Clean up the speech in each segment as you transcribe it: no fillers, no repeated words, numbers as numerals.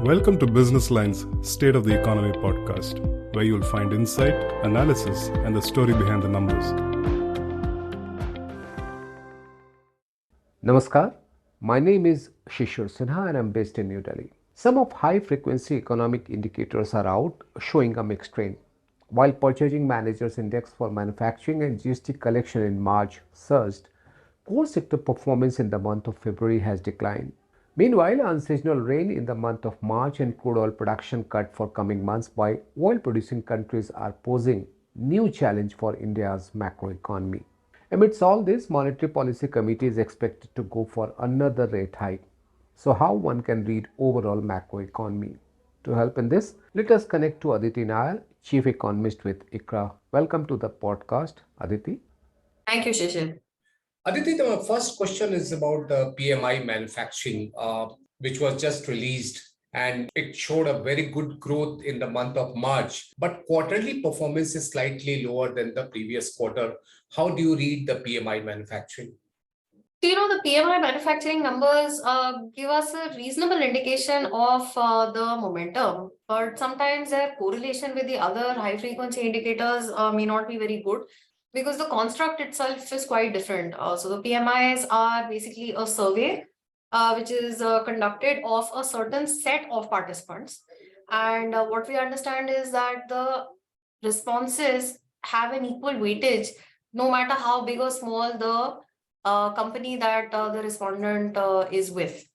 Welcome to Business Line's State of the Economy podcast, where you'll find insight, analysis, and the story behind the numbers. Namaskar, my name is Shishir Sinha and I'm based in New Delhi. Some of high-frequency economic indicators are out showing a mixed trend. While Purchasing Managers Index for manufacturing and GST collection in March surged, core sector performance in the month of February has declined. Meanwhile, unseasonal rain in the month of March and crude oil production cut for coming months by oil-producing countries are posing new challenge for India's macroeconomy. Amidst all this, Monetary Policy Committee is expected to go for another rate hike. So how one can read overall macroeconomy? To help in this, let us connect to Aditi Nayar, Chief Economist with ICRA. Welcome to the podcast, Aditi. Thank you, Shishir. Aditi, the first question is about the PMI manufacturing, which was just released, and it showed a very good growth in the month of March, but quarterly performance is slightly lower than the previous quarter. How do you read the PMI manufacturing? The PMI manufacturing numbers give us a reasonable indication of the momentum, but sometimes their correlation with the other high frequency indicators may not be very good because the construct itself is quite different. So the PMIs are basically a survey which is conducted of a certain set of participants. And what we understand is that the responses have an equal weightage, no matter how big or small the company that the respondent is with.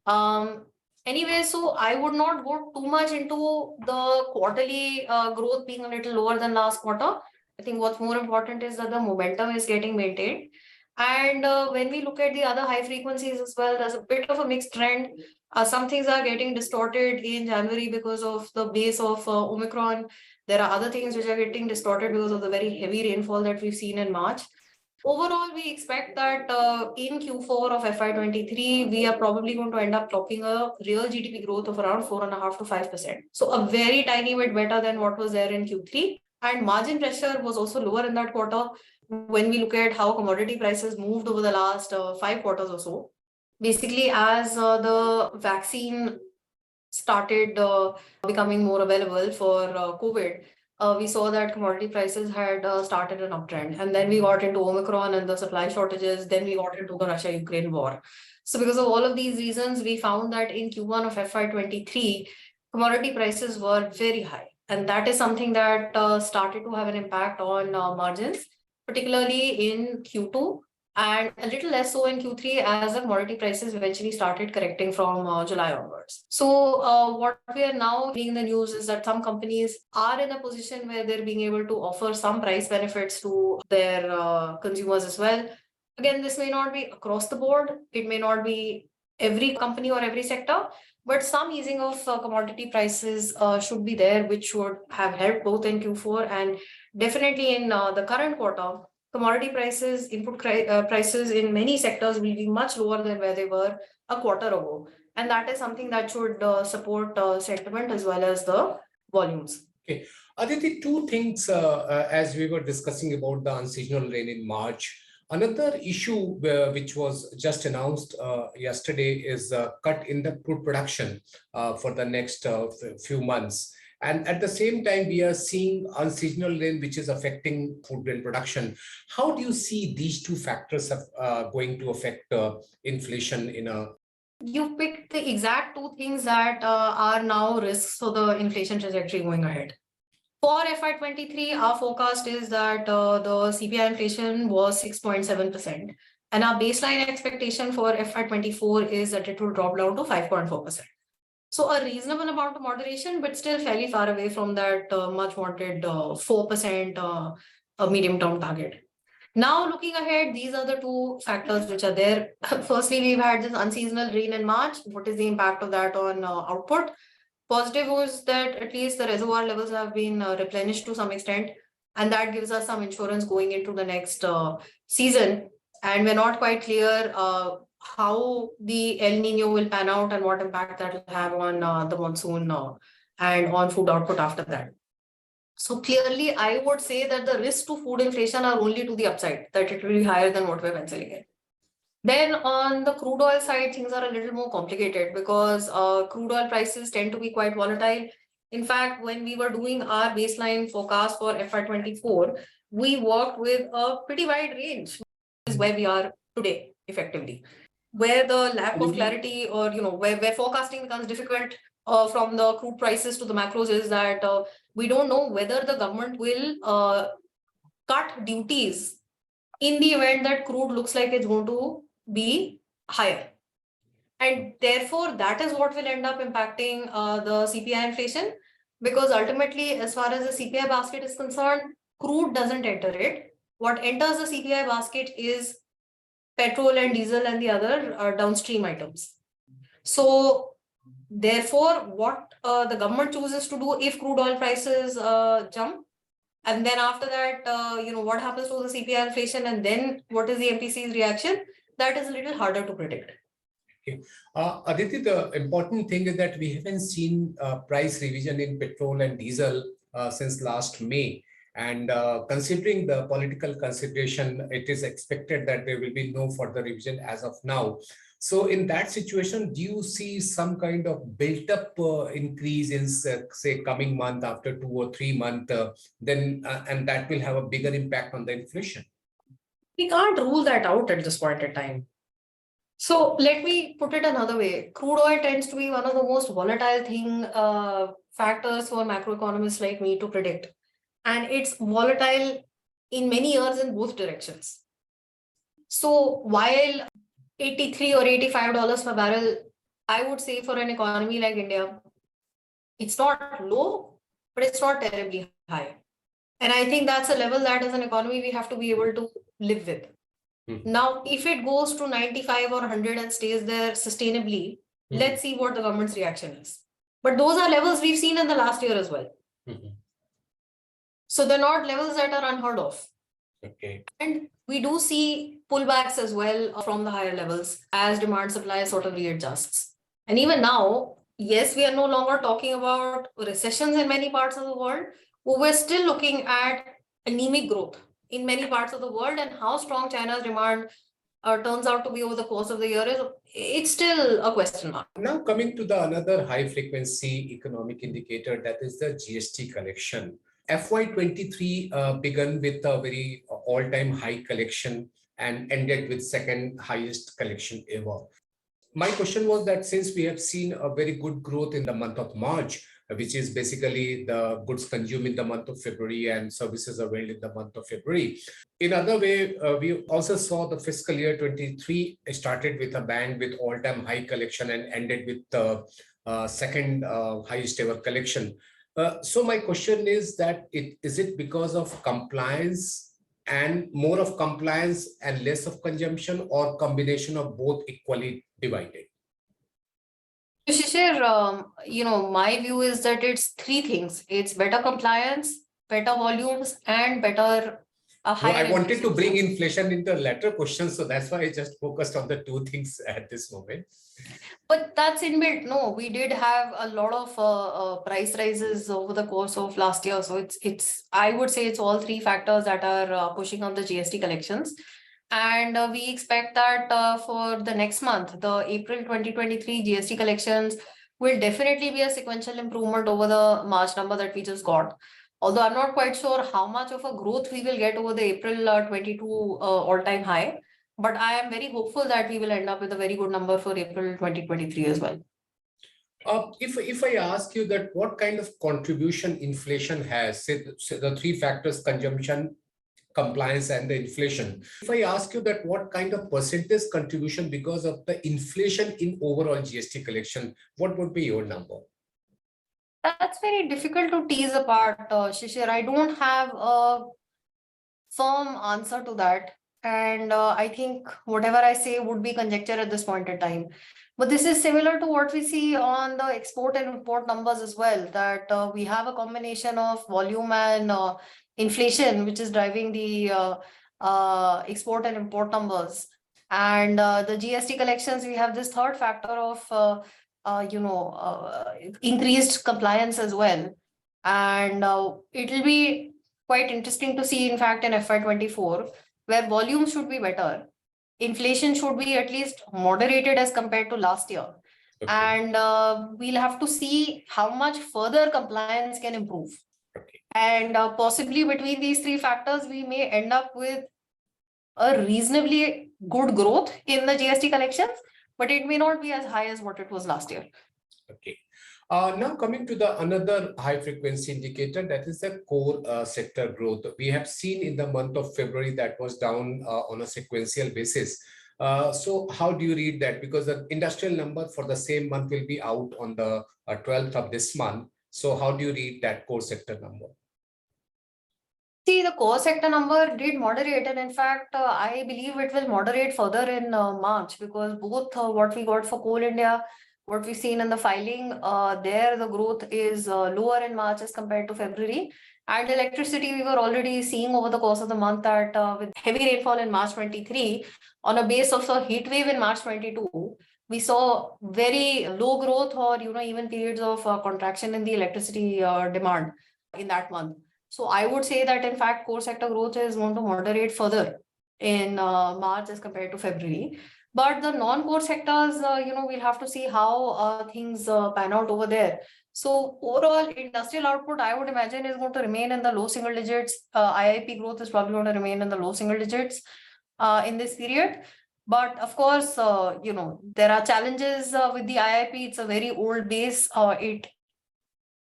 Anyway, so I would not go too much into the quarterly growth being a little lower than last quarter. I think what's more important is that the momentum is getting maintained. And when we look at the other high frequencies as well, there's a bit of a mixed trend. Some things are getting distorted in January because of the base of Omicron. There are other things which are getting distorted because of the very heavy rainfall that we've seen in March. Overall, we expect that in Q4 of FY23, we are probably going to end up clocking a real GDP growth of around 4.5% to 5%. So a very tiny bit better than what was there in Q3. And margin pressure was also lower in that quarter when we look at how commodity prices moved over the last 5 quarters or so. Basically, as the vaccine started becoming more available for COVID, we saw that commodity prices had started an uptrend. And then we got into Omicron and the supply shortages. Then we got into the Russia-Ukraine war. So because of all of these reasons, we found that in Q1 of FY23, commodity prices were very high. And that is something that started to have an impact on margins, particularly in Q2 and a little less so in Q3 as the commodity prices eventually started correcting from July onwards. So what we are now seeing in the news is that some companies are in a position where they're being able to offer some price benefits to their consumers as well. Again, this may not be across the board. It may not be every company or every sector, but some easing of commodity prices should be there, which should have helped both in Q4 and definitely in the current quarter. Commodity prices, input prices in many sectors will be much lower than where they were a quarter ago. And that is something that should support sentiment as well as the volumes. Okay. Aditi, two things as we were discussing about the unseasonal rain in March. Another issue which was just announced yesterday is a cut in the crude production for the next few months. And at the same time, we are seeing unseasonal rain, which is affecting food grain production. How do you see these two factors going to affect inflation in a... You picked the exact two things that are now risks for the inflation trajectory going ahead. For FY23, our forecast is that the CPI inflation was 6.7%. And our baseline expectation for FY24 is that it will drop down to 5.4%. So a reasonable amount of moderation, but still fairly far away from that much wanted 4% medium-term target. Now looking ahead, these are the two factors which are there. Firstly, we've had this unseasonal rain in March. What is the impact of that on output? Positive was that at least the reservoir levels have been replenished to some extent, and that gives us some insurance going into the next season. And we're not quite clear how the El Nino will pan out and what impact that will have on the monsoon and on food output after that. So clearly, I would say that the risks to food inflation are only to the upside, that it will be higher than what we're penciling in. Then on the crude oil side, things are a little more complicated because crude oil prices tend to be quite volatile. In fact, when we were doing our baseline forecast for FY24, we worked with a pretty wide range, is where we are today, effectively. Where the lack of clarity or, where forecasting becomes difficult from the crude prices to the macros is that we don't know whether the government will cut duties in the event that crude looks like it's going to be higher. And therefore, that is what will end up impacting the CPI inflation, because ultimately, as far as the CPI basket is concerned, crude doesn't enter it. What enters the CPI basket is petrol and diesel and the other downstream items. So therefore, what the government chooses to do if crude oil prices jump, and then after that, what happens to the CPI inflation, and then what is the MPC's reaction, that is a little harder to predict. Okay. Aditi, the important thing is that we haven't seen price revision in petrol and diesel since last May. And considering the political consideration, it is expected that there will be no further revision as of now. So in that situation, do you see some kind of built-up increase in, say, coming month after 2 or 3 months, and that will have a bigger impact on the inflation? We can't rule that out at this point in time. So let me put it another way. Crude oil tends to be one of the most volatile factors for macroeconomists like me to predict. And it's volatile in many years in both directions. So while 83 or $85 per barrel, I would say for an economy like India, it's not low, but it's not terribly high. And I think that's a level that as an economy, we have to be able to live with. Now, if it goes to 95 or 100 and stays there sustainably, let's see what the government's reaction is. But those are levels we've seen in the last year as well. So they're not levels that are unheard of. Okay. And we do see pullbacks as well from the higher levels as demand supply sort of readjusts. And even now, yes, we are no longer talking about recessions in many parts of the world, but we're still looking at anemic growth in many parts of the world, and how strong China's demand turns out to be over the course of the year it's still a question mark. Now coming to the another high frequency economic indicator, that is the GST collection. FY23 began with a very all-time high collection and ended with second highest collection ever. My question was that since we have seen a very good growth in the month of March, which is basically the goods consumed in the month of February and services availed in the month of February. In other way, we also saw the fiscal year 23 started with a bang with all-time high collection and ended with the second highest ever collection. So my question is that is it because of compliance and more of compliance and less of consumption, or combination of both equally divided? Shishir, my view is that it's three things. It's better compliance, better volumes, and better higher. I wanted to bring inflation into the latter question, so that's why I just focused on the two things at this moment. But that's inbuilt. No, we did have a lot of price rises over the course of last year. So I would say it's all three factors that are pushing up the GST collections. And we expect that for the next month, the April 2023 GST collections will definitely be a sequential improvement over the March number that we just got. Although I'm not quite sure how much of a growth we will get over the April 22 all-time high. But I am very hopeful that we will end up with a very good number for April 2023 as well. If I ask you that what kind of contribution inflation has, say the three factors, consumption, compliance, and the inflation. If I ask you that what kind of percentage contribution because of the inflation in overall GST collection, what would be your number? That's very difficult to tease apart, Shishir. I don't have a firm answer to that. And I think whatever I say would be conjecture at this point in time. But this is similar to what we see on the export and import numbers as well, that we have a combination of volume and inflation, which is driving the export and import numbers. And the GST collections, we have this third factor of, increased compliance as well. And it will be quite interesting to see, in fact, in FY24, where volumes should be better. inflation should be at least moderated as compared to last year. Okay. And we'll have to see how much further compliance can improve. Okay. And possibly between these three factors, we may end up with a reasonably good growth in the GST collections, but it may not be as high as what it was last year. Okay. Now coming to the another high frequency indicator, that is the core sector growth. We have seen in the month of February that was down on a sequential basis. So how do you read that? Because the industrial number for the same month will be out on the 12th of this month. So how do you read that core sector number? See, the core sector number did moderate, and in fact, I believe it will moderate further in March, because both what we got for Coal India, what we've seen in the filing, there the growth is lower in March as compared to February. And electricity, we were already seeing over the course of the month that with heavy rainfall in March 23, on a base of a heat wave in March 22, we saw very low growth, or even periods of contraction in the electricity demand in that month. So I would say that in fact, core sector growth is going to moderate further in March as compared to February. But the non-core sectors, we'll have to see how things pan out over there. So overall industrial output, I would imagine, is going to remain in the low single digits. IIP growth is probably going to remain in the low single digits in this period. But of course, there are challenges with the IIP. It's a very old base. It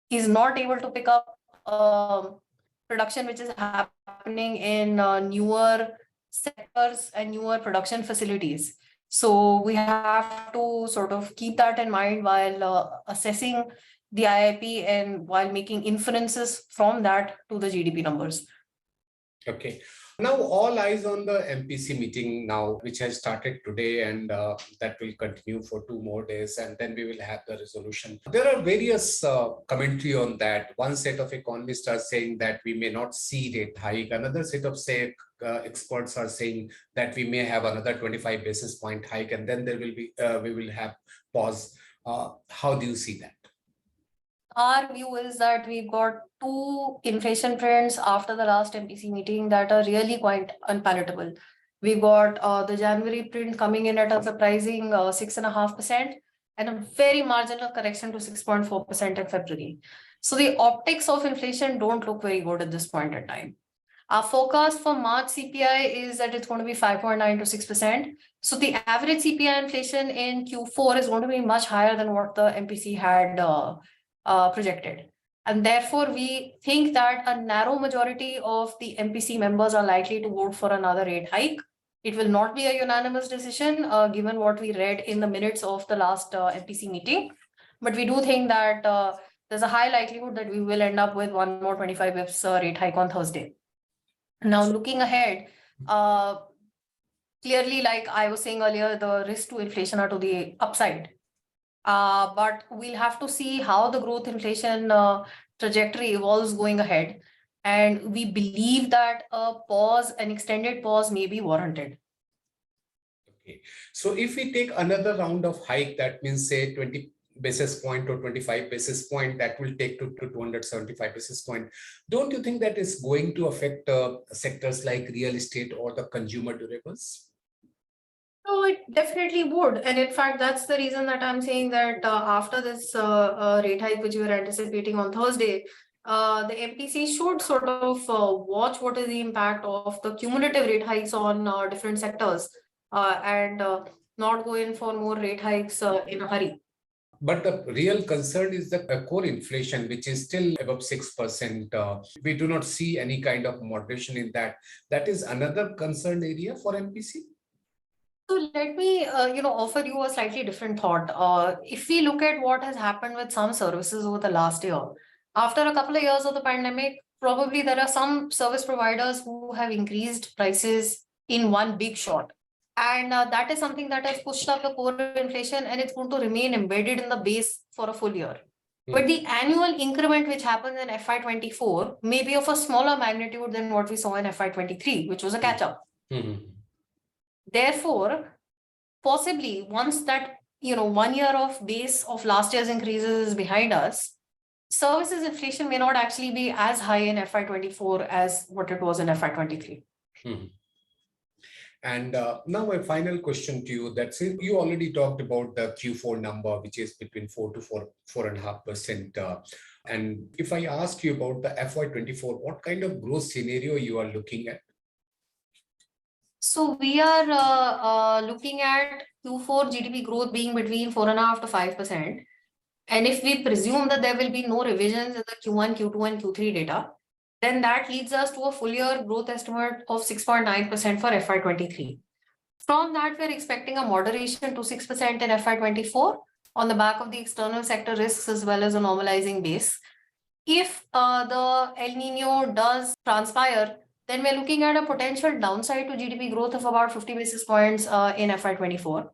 is not able to pick up production which is happening in newer sectors and newer production facilities. So we have to sort of keep that in mind while assessing the IIP and while making inferences from that to the GDP numbers. Okay. Now all eyes on the MPC meeting now, which has started today, and that will continue for 2 more days, and then we will have the resolution. There are various commentary on that. One set of economists are saying that we may not see rate hike. Another set of experts are saying that we may have another 25 basis point hike, and then there will be we will have pause. How do you see that? Our view is that we've got 2 inflation trends after the last MPC meeting that are really quite unpalatable. We've got the January print coming in at a surprising 6.5% and a very marginal correction to 6.4% in February. So the optics of inflation don't look very good at this point in time. Our forecast for March CPI is that it's going to be 5.9 to 6%. So the average CPI inflation in Q4 is going to be much higher than what the MPC had projected. And therefore, we think that a narrow majority of the MPC members are likely to vote for another rate hike. It will not be a unanimous decision, given what we read in the minutes of the last MPC meeting. But we do think that there's a high likelihood that we will end up with one more 25 bips rate hike on Thursday. Now, looking ahead, clearly, like I was saying earlier, the risks to inflation are to the upside. But we'll have to see how the growth inflation trajectory evolves going ahead. And we believe that an extended pause may be warranted. Okay. So if we take another round of hike, that means say 20 basis point or 25 basis point, that will take to 275 basis point. Don't you think that is going to affect sectors like real estate or the consumer durables? No, it definitely would. And in fact, that's the reason that I'm saying that after this rate hike, which we are anticipating on Thursday, the MPC should sort of watch what is the impact of the cumulative rate hikes on different sectors and not go in for more rate hikes in a hurry. But the real concern is the core inflation, which is still above 6%. We do not see any kind of moderation in that. That is another concern area for MPC. So let me, offer you a slightly different thought. If we look at what has happened with some services over the last year, after a couple of years of the pandemic, probably there are some service providers who have increased prices in one big shot. And that is something that has pushed up the core inflation, and it's going to remain embedded in the base for a full year. But the annual increment which happens in FY24 may be of a smaller magnitude than what we saw in FY23, which was a catch-up. Therefore, possibly once that 1 year of base of last year's increases is behind us, services inflation may not actually be as high in FY24 as what it was in FY23. And now my final question to you, that since you already talked about the Q4 number, which is between 4 to 4.5%. And if I ask you about the FY24, what kind of growth scenario you are looking at? So we are looking at Q4 GDP growth being between 4.5 to 5%. And if we presume that there will be no revisions in the Q1, Q2, and Q3 data, then that leads us to a full year growth estimate of 6.9% for FY23. From that, we're expecting a moderation to 6% in FY24 on the back of the external sector risks as well as a normalizing base. If the El Nino does transpire, then we're looking at a potential downside to GDP growth of about 50 basis points in FY24.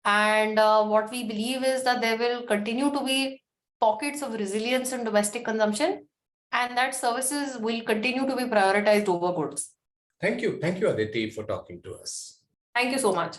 And what we believe is that there will continue to be pockets of resilience in domestic consumption, and that services will continue to be prioritized over goods. Thank you. Thank you, Aditi, for talking to us. Thank you so much.